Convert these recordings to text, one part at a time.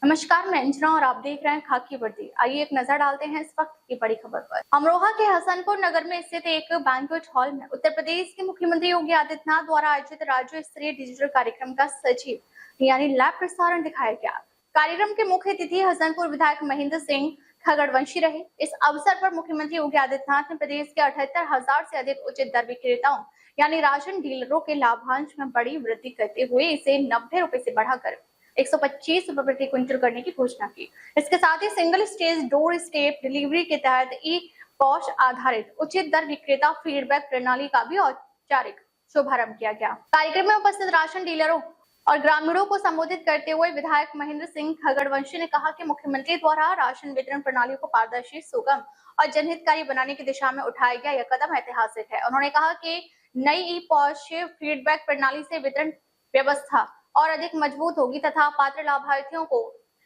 नमस्कार, मैं अंजना और आप देख रहे हैं खाकी वर्दी। आइए एक नजर डालते हैं इस वक्त की बड़ी खबर पर। अमरोहा के हसनपुर नगर में स्थित एक बैंक्वेट हॉल में उत्तर प्रदेश के मुख्यमंत्री योगी आदित्यनाथ द्वारा आयोजित राज्य स्तरीय डिजिटल कार्यक्रम का सजीव यानी लाइव प्रसारण दिखाया गया। कार्यक्रम के मुख्य अतिथि हसनपुर विधायक महेंद्र सिंह खगड़वंशी रहे। इस अवसर पर मुख्यमंत्री योगी आदित्यनाथ ने प्रदेश के 78,000 से अधिक उचित दर विक्रेताओं यानी राशन डीलरों के लाभांश में बड़ी वृद्धि करते हुए इसे 90 रुपए से बढ़ाकर 125 रुपए प्रति क्विंटल करने की घोषणा की। इसके साथ ही single stage door step delivery के तहत ई पॉश आधारित उचित दर विक्रेता फीडबैक प्रणाली का भी औपचारिक शुभारंभ किया गया। कार्यक्रम में उपस्थित राशन डीलरों और ग्रामीणों को संबोधित करते हुए विधायक महेंद्र सिंह खगड़वंशी ने कहा कि मुख्यमंत्री द्वारा राशन वितरण प्रणाली को पारदर्शी, सुगम और जनहितकारी बनाने की दिशा में उठाया गया यह कदम ऐतिहासिक है। उन्होंने कहा कि नई ई पॉश फीडबैक प्रणाली से वितरण व्यवस्था और अधिक मजबूत होगी तथा पात्र लाभार्थियों को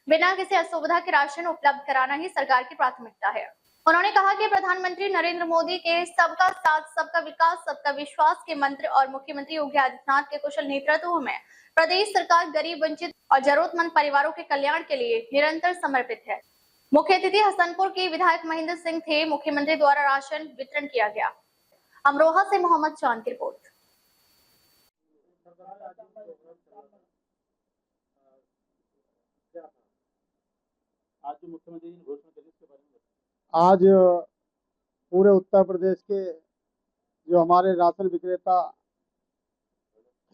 बिना किसी असुविधा के राशन उपलब्ध कराना ही सरकार की प्राथमिकता है। उन्होंने कहा कि प्रधानमंत्री नरेंद्र मोदी के सबका साथ, सबका विकास, सबका विश्वास के मंत्र और मुख्यमंत्री योगी आदित्यनाथ के कुशल नेतृत्व में प्रदेश सरकार गरीब, वंचित और जरूरतमंद परिवारों के कल्याण के लिए निरंतर समर्पित है। मुख्य अतिथि हसनपुर के विधायक महेंद्र सिंह थे। मुख्यमंत्री द्वारा राशन वितरण किया गया। अमरोहा से मोहम्मद चांद की रिपोर्ट। आज जो मुख्यमंत्री जी ने घोषणा करी इसके बारे में आज पूरे उत्तर प्रदेश के जो हमारे राशन विक्रेता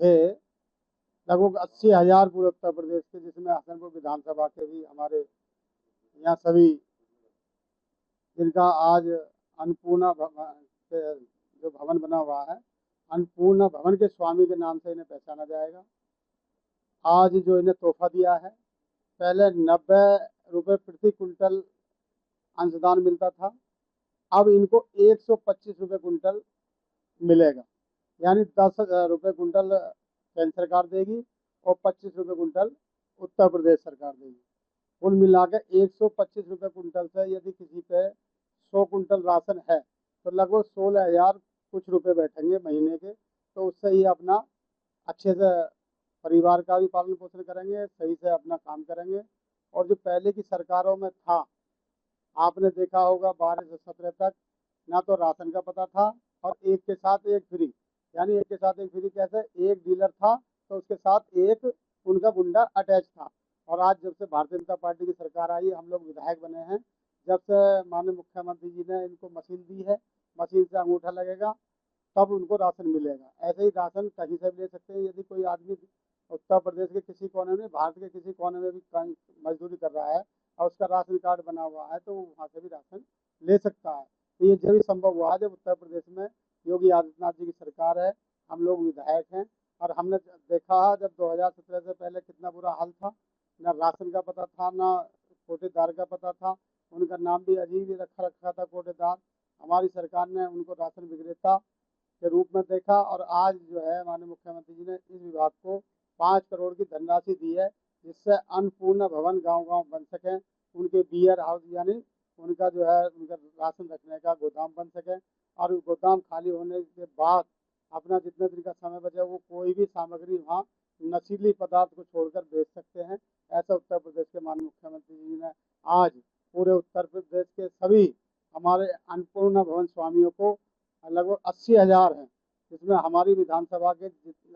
थे लगभग 80,000 पूरे उत्तर प्रदेश के, जिसमें हसनपुर विधानसभा के भी हमारे यहाँ सभी, जिनका आज अन्नपूर्णा जो भवन बना हुआ है, अन्नपूर्णा भवन के स्वामी के नाम से इन्हें पहचाना जाएगा। आज जो इन्हें तोहफा दिया है, पहले 90 रुपए प्रति क्विंटल अंशदान मिलता था, अब इनको 125 रुपए क्विंटल मिलेगा, यानी 10 रुपए क्विंटल केंद्र सरकार देगी और 25 रुपए क्विंटल उत्तर प्रदेश सरकार देगी। कुल मिलाकर 125 रुपए क्विंटल से यदि किसी पे 100 क्विंटल राशन है तो लगभग 16,000 कुछ रुपए बैठेंगे महीने के, तो उससे ही अपना अच्छे से परिवार का भी पालन पोषण करेंगे, सही से अपना काम करेंगे। और जो पहले की सरकारों में था, आपने देखा होगा 12 से 17 तक ना तो राशन का पता था और एक के साथ एक फ्री, यानी एक के साथ एक फ्री कैसे, एक डीलर था तो उसके साथ एक उनका गुंडा अटैच था। और आज जब से भारतीय जनता पार्टी की सरकार आई, हम लोग विधायक बने हैं, जब से माननीय मुख्यमंत्री जी ने इनको मशीन दी है, मशीन से अंगूठा लगेगा तब उनको राशन मिलेगा। ऐसे ही राशन कहीं से भी ले सकते हैं। यदि कोई आदमी उत्तर प्रदेश के किसी कोने में, भारत के किसी कोने में भी मजदूरी कर रहा है और उसका राशन कार्ड बना हुआ है तो वहाँ से भी राशन ले सकता है। तो ये जब संभव हुआ जब उत्तर प्रदेश में योगी आदित्यनाथ जी की सरकार है, हम लोग विधायक हैं और हमने देखा जब 2017 से पहले कितना बुरा हाल था, ना राशन का पता था, ना कोटेदार का पता था, उनका नाम भी अजीब ही रखा था कोटेदार। हमारी सरकार ने उनको राशन विक्रेता के रूप में देखा और आज जो है माननीय मुख्यमंत्री जी ने इस विभाग को 5 करोड़ की धनराशि दी है, जिससे अन्नपूर्णा भवन गांव-गांव बन सके, उनके बियर हाउस यानी उनका जो है उनका राशन रखने का गोदाम बन सके और गोदाम खाली होने के बाद अपना जितने दिन का समय बचे वो कोई भी सामग्री वहाँ नशीली पदार्थ को छोड़कर बेच सकते हैं। ऐसा उत्तर प्रदेश के माननीय मुख्यमंत्री जी ने आज पूरे उत्तर प्रदेश के सभी हमारे अन्नपूर्णा भवन स्वामियों को लगभग 80,000 हैं, जिसमें हमारी विधानसभा के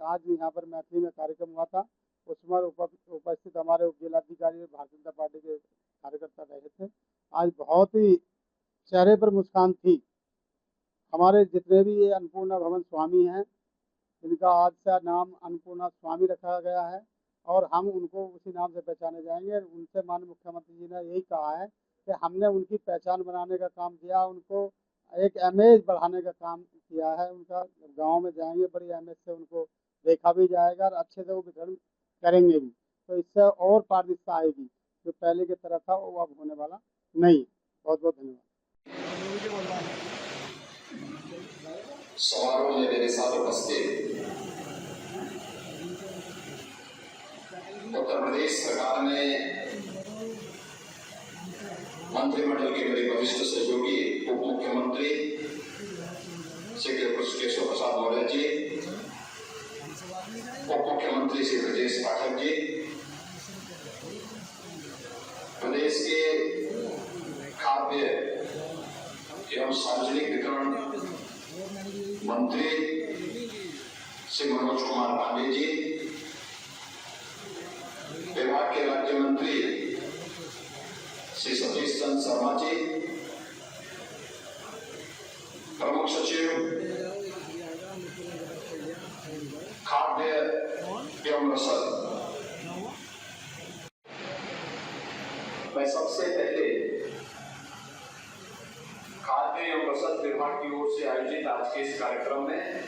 आज यहाँ पर मैथिली में कार्यक्रम हुआ था, उसमें उपस्थित हमारे जिलाधिकारी भारतीय जनता पार्टी के कार्यकर्ता रहे थे। आज बहुत ही चेहरे पर मुस्कान थी। हमारे जितने भी ये अन्नपूर्णा भवन स्वामी हैं, इनका आज से नाम अन्नपूर्णा स्वामी रखा गया है और हम उनको उसी नाम से पहचाने जाएंगे। उनसे माननीय मुख्यमंत्री जी ने यही कहा है कि हमने उनकी पहचान बनाने का काम किया, उनको एक इमेज बढ़ाने का काम किया है। उनका गांव में जाएंगे, बड़ी इमेज से उनको देखा भी जाएगा और अच्छे से वो वितरण करेंगे भी, तो इससे और पारदर्शिता आएगी। जो पहले की तरह था वो अब होने वाला नहीं। बहुत बहुत धन्यवाद। समारोह में मेरे साथ उपस्थित उत्तर प्रदेश सरकार ने मंत्रिमंडल के मेरे वरिष्ठ सहयोगी उप मुख्यमंत्री श्री केशव प्रसाद मौर्य जी, उप मुख्यमंत्री श्री ब्रजेश पाठक जी, प्रदेश के खाद्य एवं सार्वजनिक वितरण मंत्री श्री मनोज कुमार पांडे जी, विभाग के राज्य मंत्री श्री सतीश चंद्र शर्मा जी, प्रमुख सचिव खाद्य एवं रसद, मैं सबसे पहले खाद्य एवं रसद विभाग की ओर से आयोजित आज के इस कार्यक्रम में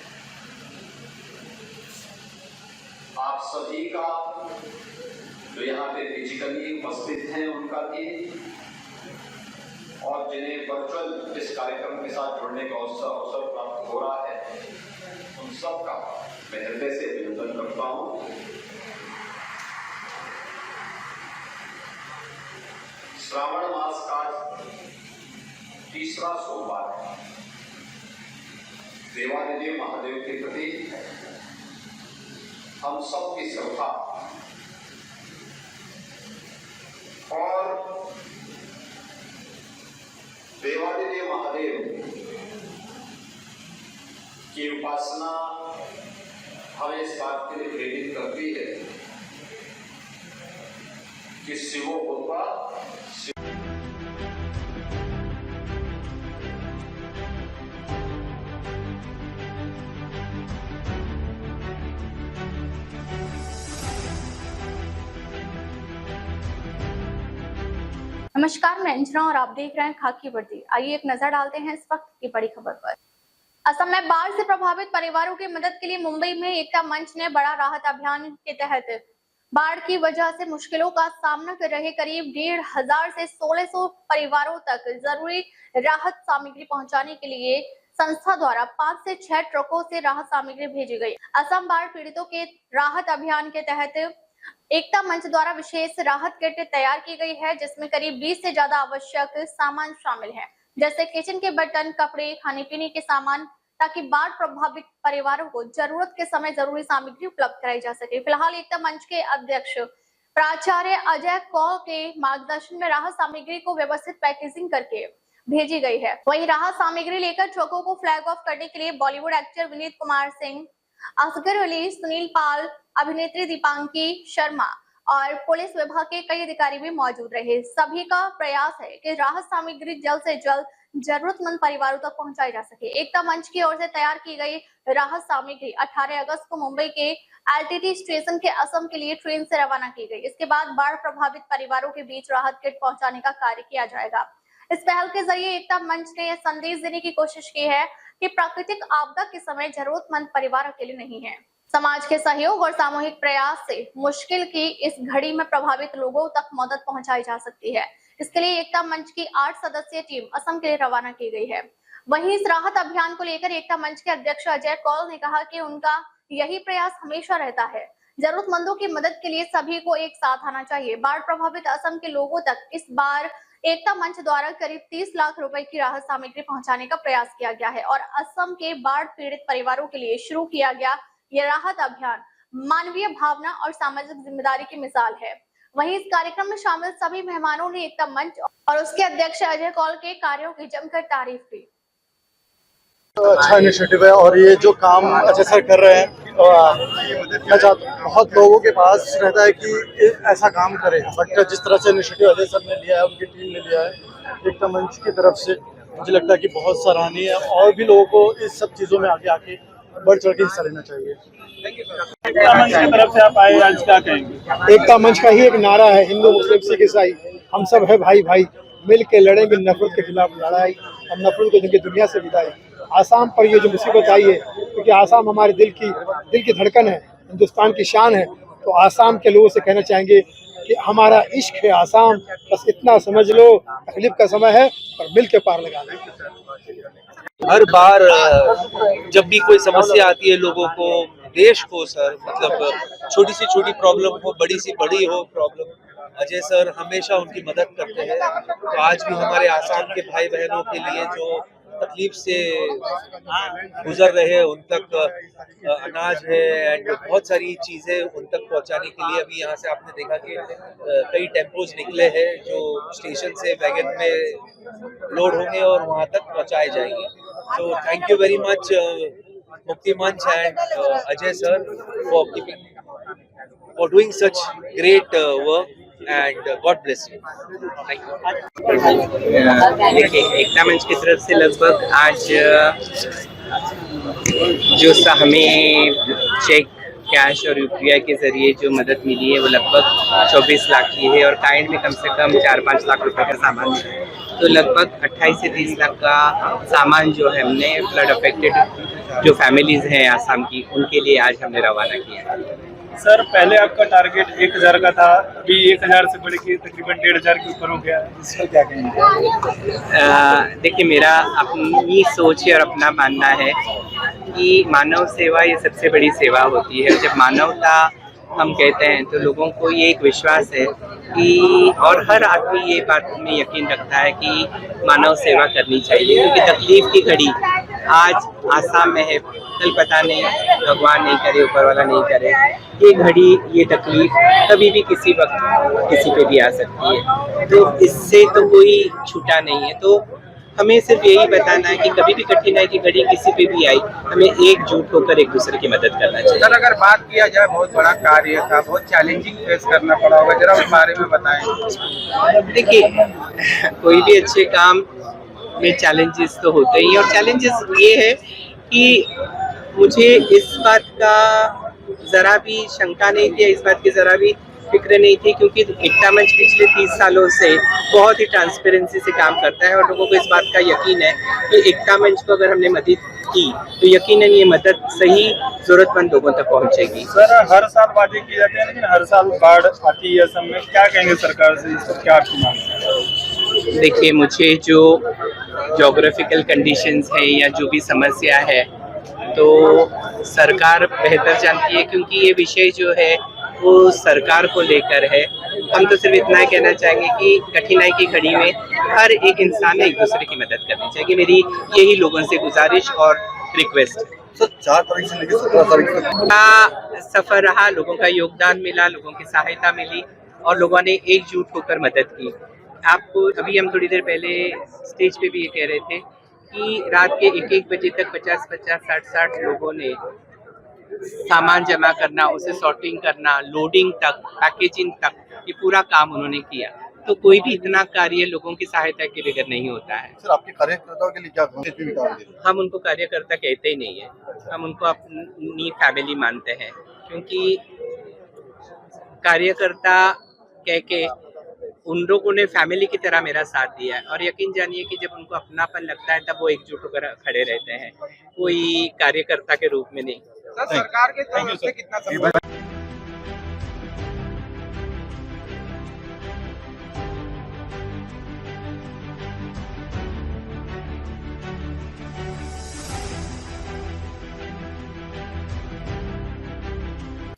आप सभी का जो यहाँ पे फिजिकली उपस्थित हैं उनका भी, और जिन्हें वर्चुअल इस कार्यक्रम के साथ जुड़ने का अवसर प्राप्त हो रहा है, उन सब का मैं हृदय से अभिनंदन करता हूँ। श्रावण मास का तीसरा सोमवार है। देवादिदेव महादेव के प्रति हम सब की श्रद्धा और देवादिदेव महादेव की उपासना हमें इस बात के लिए प्रेरित करती है कि शिवो भूत्वा नमस्कार, मैं अंजना और आप देख रहे हैं खाकी वर्दी। आइए एक नजर डालते हैं इस वक्त की बड़ी खबर पर। असम में बाढ़ से प्रभावित परिवारों की मदद के लिए मुंबई में एकता मंच ने बड़ा राहत अभियान के तहत बाढ़ की वजह से मुश्किलों का सामना कर रहे करीब 1500 से 1600 परिवारों तक जरूरी राहत सामग्री पहुंचाने के लिए संस्था द्वारा 5 से 6 ट्रकों से राहत सामग्री भेजी गई। असम बाढ़ पीड़ितों के राहत अभियान के तहत एकता मंच द्वारा विशेष राहत किट तैयार की गई है, जिसमें करीब 20 से ज्यादा आवश्यक सामान शामिल है, जैसे किचन के बर्तन, कपड़े, खाने पीने के सामान, ताकि बाढ़ प्रभावित परिवारों को जरूरत के समय जरूरी सामग्री उपलब्ध कराई जा सके। फिलहाल एकता मंच के अध्यक्ष प्राचार्य अजय कौल के मार्गदर्शन में राहत सामग्री को व्यवस्थित पैकेजिंग करके भेजी गई है। वहीं राहत सामग्री लेकर ट्रकों को फ्लैग ऑफ करने के लिए बॉलीवुड एक्टर विनीत कुमार सिंह, असगर अली, सुनील पाल, अभिनेत्री दीपांकी शर्मा और पुलिस विभाग के कई अधिकारी भी मौजूद रहे। सभी का प्रयास है कि राहत सामग्री जल्द से जल्द जरूरतमंद परिवारों तक पहुंचाई जा सके। एकता मंच की ओर से तैयार की गई राहत सामग्री 18 अगस्त को मुंबई के एलटीटी स्टेशन के असम के लिए ट्रेन से रवाना की गई। इसके बाद बाढ़ प्रभावित परिवारों के बीच राहत किट पहुंचाने का कार्य किया जाएगा। इस पहल के जरिए एकता मंच ने यह संदेश देने की कोशिश की है कि प्राकृतिक आपदा के समय जरूरतमंद परिवार अकेले नहीं है। समाज के सहयोग और सामूहिक प्रयास से मुश्किल की इस घड़ी में प्रभावित लोगों तक मदद पहुंचाई जा सकती है। इसके लिए एकता मंच की 8 सदस्यीय टीम असम के लिए रवाना की गई है। वहीं इस राहत अभियान को लेकर एकता मंच के अध्यक्ष अजय कौल ने कहा कि उनका यही प्रयास हमेशा रहता है। जरूरतमंदों की मदद के लिए सभी को एक साथ आना चाहिए। बाढ़ प्रभावित असम के लोगों तक इस बार एकता मंच द्वारा करीब 30 लाख रुपए की राहत सामग्री पहुंचाने का प्रयास किया गया है और असम के बाढ़ पीड़ित परिवारों के लिए शुरू किया गया यह राहत अभियान मानवीय भावना और सामाजिक जिम्मेदारी की मिसाल है। वहीं इस कार्यक्रम में शामिल सभी मेहमानों ने एकता मंच और उसके अध्यक्ष अजय कौल के कार्यों की जमकर तारीफ की। अच्छा इनिशिएटिव है और ये जो काम अच्छे से कर रहे हैं, मैं चाहता हूँ बहुत लोगों के पास रहता है कि ऐसा काम करें, बट जिस तरह से इनिशिएटिव अजय सर ने लिया है, उनकी टीम ने लिया है एकता मंच की तरफ से, मुझे लगता है कि बहुत सराहनीय है और भी लोगों को इस सब चीज़ों में आगे आके बढ़ चढ़ के हिस्सा लेना चाहिए। एकता मंच की तरफ से आप आए, आज क्या कहेंगे? एकता मंच का ही एक नारा है, हिंदू मुस्लिम सिख ईसाई हम सब है भाई भाई, मिल के लड़ेंगे नफरत के खिलाफ लड़ाई, हम नफरत को देंगे दुनिया से विदाई। आसाम पर ये जो मुसीबत आई है, क्योंकि आसाम हमारे दिल की धड़कन है, हिंदुस्तान की शान है, तो आसाम के लोगों से कहना चाहेंगे कि हमारा इश्क है आसाम, बस इतना समझ लो, तकलीफ का समय है पर मिल के पार लगा लें। हर बार जब भी कोई समस्या आती है लोगों को, देश को, सर मतलब छोटी सी छोटी प्रॉब्लम हो, बड़ी सी बड़ी हो प्रॉब्लम, अजय सर हमेशा उनकी मदद करते हैं। तो आज भी हमारे आसाम के भाई बहनों के लिए जो तकलीफ से गुजर रहे हैं उन तक अनाज है एंड बहुत सारी चीजें उन तक पहुंचाने के लिए अभी यहाँ से आपने देखा कि कई टेम्पोज निकले हैं जो स्टेशन से वैगन में लोड होंगे और वहाँ तक पहुंचाए जाएंगे। तो थैंक यू वेरी मच मुक्ति मंच and Ajay sir for doing such great work and God bless you. Thank you. देखिए, एकता मंच की तरफ से लगभग आज जो हमें चेक कैश और यूपीआई के जरिए जो मदद मिली है वो लगभग 24 लाख की है और काइंड में कम से कम 4-5 लाख रुपए का सामान है। तो लगभग 28 से 30 लाख का सामान जो है हमने फ्लड अफेक्टेड जो फैमिलीज हैं आसाम की उनके लिए आज हमने रवाना किया। सर पहले आपका टारगेट 1000 का था, अभी 1000 से बढ़ के तकरीबन 1500 के ऊपर हो गया, इसका क्या कहेंगे? देखिए, मेरा अपनी सोच और अपना मानना है कि मानव सेवा ये सबसे बड़ी सेवा होती है। जब मानवता हम कहते हैं तो लोगों को ये एक विश्वास है कि और हर आदमी ये बात में यकीन रखता है कि मानव सेवा करनी चाहिए, क्योंकि तकलीफ की घड़ी आज आसाम में है, कल पता नहीं, भगवान नहीं करे, ऊपर वाला नहीं करे, ये घड़ी ये तकलीफ कभी भी किसी वक्त किसी पे भी आ सकती है। तो इससे तो कोई छूटा नहीं है। तो हमें सिर्फ यही बताना है कि कभी भी कठिनाई की घड़ी किसी पे भी आई, हमें एकजुट होकर एक दूसरे की मदद करना चाहिए। सर अगर बात किया जाए, बहुत बड़ा कार्य था, बहुत चैलेंजिंग फेस करना पड़ा होगा, जरा उस बारे में बताएं। देखिए, कोई भी अच्छे काम में चैलेंजेस तो होते ही, और चैलेंजेस ये है कि मुझे इस बात का जरा भी शंका नहीं थी, इस बात की जरा भी फिक्र नहीं थी, क्योंकि एकता मंच पिछले 30 सालों से बहुत ही ट्रांसपेरेंसी से काम करता है और लोगों को इस बात का यकीन है कि एकता मंच को अगर हमने मदद की तो यकीनन ये मदद सही जरूरतमंद लोगों तक पहुंचेगी। सर हर साल वादे किए जाते हैं लेकिन हर साल बाढ़ आती है असम में, क्या कहेंगे सरकार से, इस पर क्या आपकी मांग है? देखिए, मुझे जो ज्योग्राफिकल कंडीशंस है या जो भी समस्या है तो सरकार बेहतर जानती है, क्योंकि ये विषय जो है वो सरकार को लेकर है। हम तो सिर्फ इतना कहना चाहेंगे कि कठिनाई की घड़ी में हर एक इंसान ने एक दूसरे की मदद करनी चाहिए। मेरी यही लोगों से गुजारिश और रिक्वेस्ट है। सर 4 तारीख से लेकर 17 तारीख तक का सफर रहा, लोगों का योगदान मिला, लोगों की सहायता मिली और लोगों ने एकजुट होकर मदद की। आपको अभी हम थोड़ी देर पहले स्टेज पे भी ये कह रहे थे कि रात के 1-1 बजे तक 50-50, 60-60 लोगों ने सामान जमा करना, उसे सॉर्टिंग करना, लोडिंग तक, पैकेजिंग तक, ये पूरा काम उन्होंने किया। तो कोई भी इतना कार्य लोगों की सहायता के बगैर नहीं होता है। सर आपके कार्यकर्ताओं के लिए क्या कहोगे? हम उनको कार्यकर्ता कहते ही नहीं है, हम उनको अपनी फैमिली मानते हैं, क्योंकि कार्यकर्ता कह के उन लोगों ने फैमिली की तरह मेरा साथ दिया है और यकीन जानिए कि जब उनको अपनापन लगता है तब वो एकजुट होकर खड़े रहते हैं, कोई कार्यकर्ता के रूप में नहीं। सर सरकार के तरफ से कितना सपोर्ट?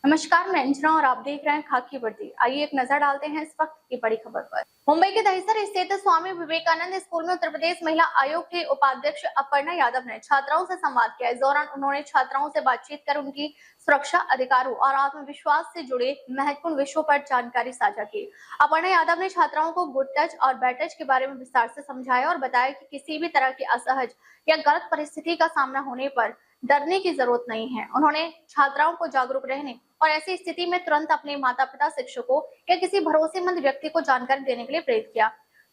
नमस्कार, मैं अंजना और आप देख रहे हैं खाकी वर्दी। आइए एक नजर डालते हैं इस वक्त की बड़ी खबर पर। मुंबई के दहिसर स्थित स्वामी विवेकानंद स्कूल में उत्तर प्रदेश महिला आयोग के उपाध्यक्ष अपर्णा यादव ने छात्राओं से संवाद किया। इस दौरान उन्होंने छात्राओं से बातचीत कर उनकी सुरक्षा, अधिकारों और आत्मविश्वास से जुड़े महत्वपूर्ण विषयों पर जानकारी साझा की। अपर्णा यादव ने छात्राओं को गुड टच और बैड टच के बारे में विस्तार से समझाया और बताया कि किसी भी तरह की असहज या गलत परिस्थिति का सामना होने पर डरने की जरूरत नहीं है। उन्होंने छात्राओं को जागरूक रहने और ऐसी स्थिति में तुरंत अपने माता पिता, शिक्षकों या किसी भरोसेमंद व्यक्ति को जानकारी देने के लिए प्रेरित किया।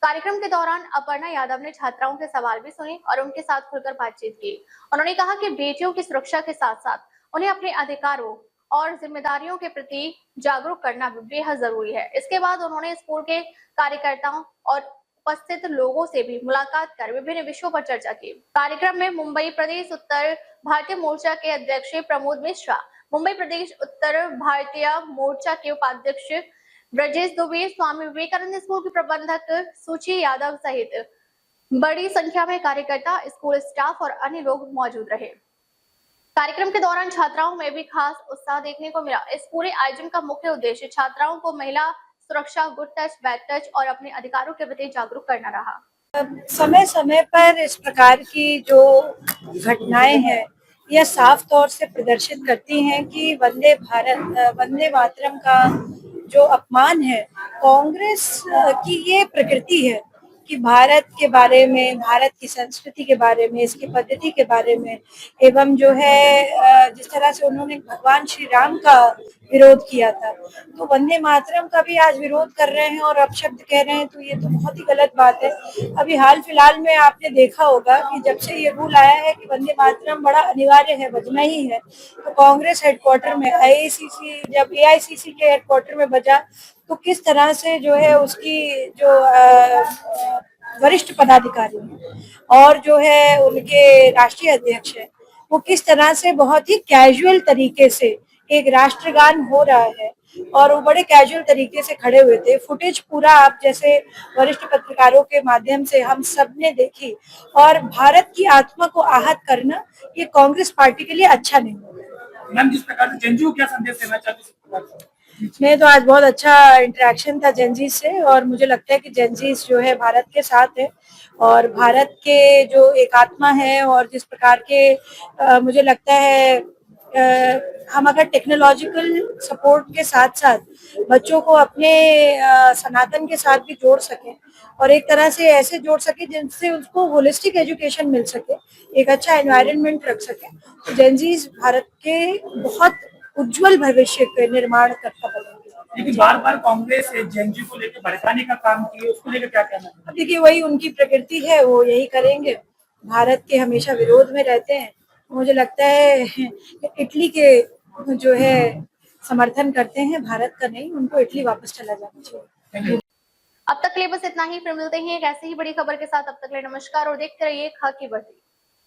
कार्यक्रम के दौरान अपर्णा यादव ने छात्राओं के सवाल भी सुने और उनके साथ खुलकर बातचीत की। उन्होंने कहा कि बेटियों की सुरक्षा के साथ साथ उन्हें अपने अधिकारों और जिम्मेदारियों के प्रति जागरूक करना भी बेहद जरूरी है। इसके बाद उन्होंने स्कूल के कार्यकर्ताओं और उपस्थित लोगों से भी मुलाकात कर विभिन्न विषयों पर चर्चा की। कार्यक्रम में मुंबई प्रदेश उत्तर भारतीय मोर्चा के अध्यक्ष प्रमोद मिश्रा, मुंबई प्रदेश उत्तर भारतीय मोर्चा के उपाध्यक्ष ब्रजेश दुबे, स्वामी विवेकानंद स्कूल के प्रबंधक सुची यादव सहित बड़ी संख्या में कार्यकर्ता, स्कूल स्टाफ और अन्य लोग मौजूद रहे। कार्यक्रम के दौरान छात्राओं में भी खास उत्साह देखने को मिला। इस पूरे आयोजन का मुख्य उद्देश्य छात्राओं को महिला सुरक्षा, गुड टच, बैड टच और अपने अधिकारों के प्रति जागरूक करना रहा। समय समय पर इस प्रकार की जो घटनाएं हैं यह साफ तौर से प्रदर्शित करती हैं कि वंदे मातरम का जो अपमान है, कांग्रेस की ये प्रकृति है कि भारत के बारे में, भारत की संस्कृति के बारे में, इसकी पद्धति के बारे में, एवं जो है जिस तरह से उन्होंने भगवान श्री राम का विरोध किया था, तो वंदे मातरम का भी आज विरोध कर रहे हैं और अपशब्द कह रहे हैं, तो ये तो बहुत ही गलत बात है। अभी हाल फिलहाल में आपने देखा होगा कि जब से ये रूल आया है कि वंदे मातरम बड़ा अनिवार्य है, बजना ही है, तो कांग्रेस हेडक्वार्टर में जब AICC के हेडक्वार्टर में बजा, तो किस तरह से जो है उसकी जो वरिष्ठ पदाधिकारी हैं और जो है उनके राष्ट्रीय अध्यक्ष हैं, वो किस तरह से बहुत ही कैजुअल तरीके से एक राष्ट्रगान हो रहा है और वो बड़े कैजुअल तरीके से खड़े हुए थे। फुटेज पूरा आप जैसे वरिष्ठ पत्रकारों के माध्यम से हम सब ने देखी, और भारत की आत्मा को आहत करना ये कांग्रेस पार्टी के लिए अच्छा नहीं होगा। मैम, जिस प्रकार से जेनजी को क्या संदेश देना चाहती हैं? मैं तो आज बहुत अच्छा इंटरेक्शन था जेनजी से, और मुझे लगता है कि जेनजी जो है भारत के साथ है और भारत के जो एक आत्मा है, और जिस प्रकार के मुझे लगता है हम अगर टेक्नोलॉजिकल सपोर्ट के साथ साथ बच्चों को अपने सनातन के साथ भी जोड़ सकें और एक तरह से ऐसे जोड़ सके जिनसे उसको होलिस्टिक एजुकेशन मिल सके, एक अच्छा एनवायरनमेंट रख सके, तो जेनजीज भारत के बहुत उज्जवल भविष्य के निर्माण करता बनेंगे। लेकिन बार-बार कांग्रेस जेनजी को लेकर भड़काने का काम की है, उसको लेकर क्या कहना है? देखिए, वही उनकी प्रकृति है, वो यही करेंगे। भारत के हमेशा विरोध में रहते हैं। मुझे लगता है इटली के जो है समर्थन करते हैं, भारत का नहीं, उनको इटली वापस चला जाना चाहिए। अब तक के लिए बस इतना ही, फिर मिलते हैं एक ऐसी ही बड़ी खबर के साथ। अब तक के लिए नमस्कार और देखते रहिए खाकी वर्दी।